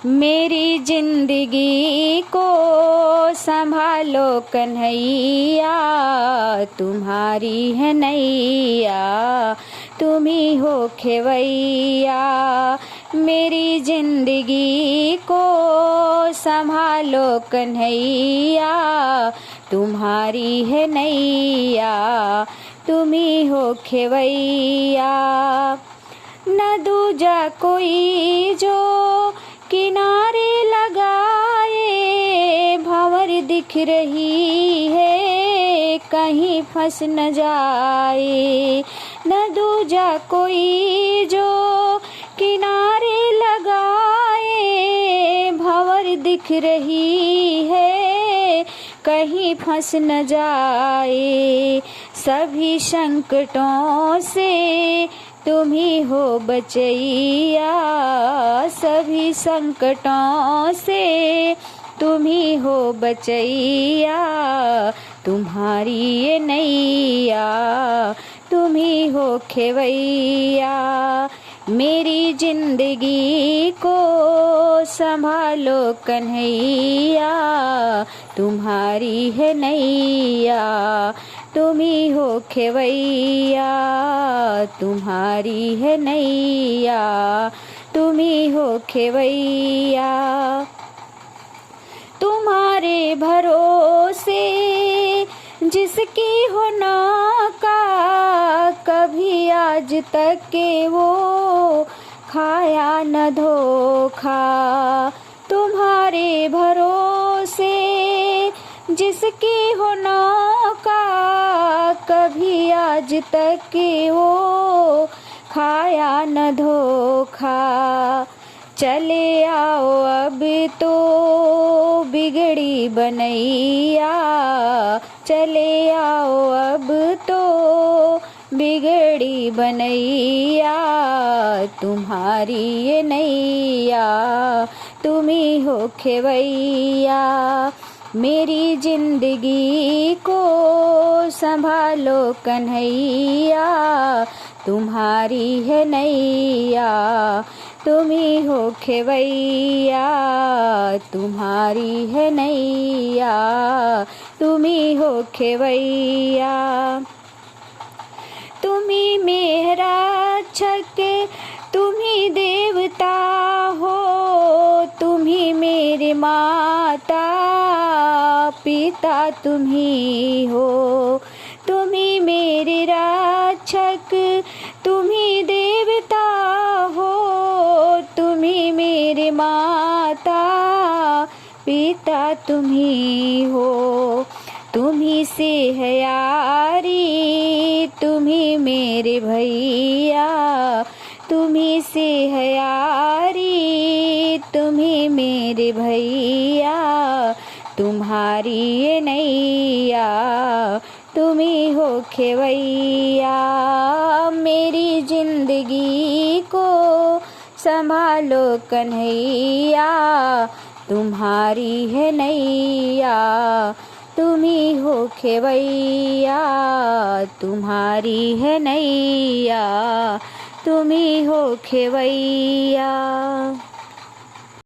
मेरी जिंदगी को संभालो कन्हैया, तुम्हारी है नैया, तुम ही हो खेवैया। मेरी जिंदगी को संभालो कन्हैया, तुम्हारी है नैया, तुम ही हो खेवैया। न दूजा कोई जो किनारे लगाए, भंवर दिख रही है कहीं फंस न जाए। न दूजा कोई जो किनारे लगाए, भंवर दिख रही है कहीं फंस न जाए। सभी संकटों से तुम ही हो बचैया, सभी संकटों से तुम ही हो बचैया। तुम्हारी ये नैया, तुम ही हो खेवैया। मेरी जिंदगी को संभालो कन्हैया, तुम्हारी है नैया, तुम ही हो खेवैया। तुम्हारी है नैया, तुम ही हो खेवैया। तुम्हारे भरोसे जिसकी हो नौका, कभी आज तक के वो खाया न धोखा। तुम्हारे भरोसे जिसकी हो नौका, कभी आज तक के वो खाया न धोखा। चले आओ अब तो बिगड़ी बनैया, चले आओ अब तो बिगड़ी बनैया। तुम्हारी ये नैया, तुम ही हो खेवैया। मेरी जिंदगी को संभालो कन्हैया, तुम्हारी है नैया, तुम ही हो खेवैया। तुम्हारी है नैया, तुम ही हो खेवैया। तुम ही मेरा रक्षक, तुम ही देवता हो, तुम ही मेरे माता पिता तुम ही हो। तुम ही मेरे रक्षक, तुम ही देवता हो, तुम ही मेरे माता पिता तुम ही हो। तुम ही से है यारी, तुम ही मेरे भैया, तुम ही से है यारी, तुम ही मेरे भैया। तुम्हारी ये नैया, तुम ही हो खेवैया। मेरी जिंदगी को संभालो कन्हैया, तुम्हारी है नैया, तुम ही हो खेवैया। तुम्हारी है नैया, तुम ही हो खेवैया।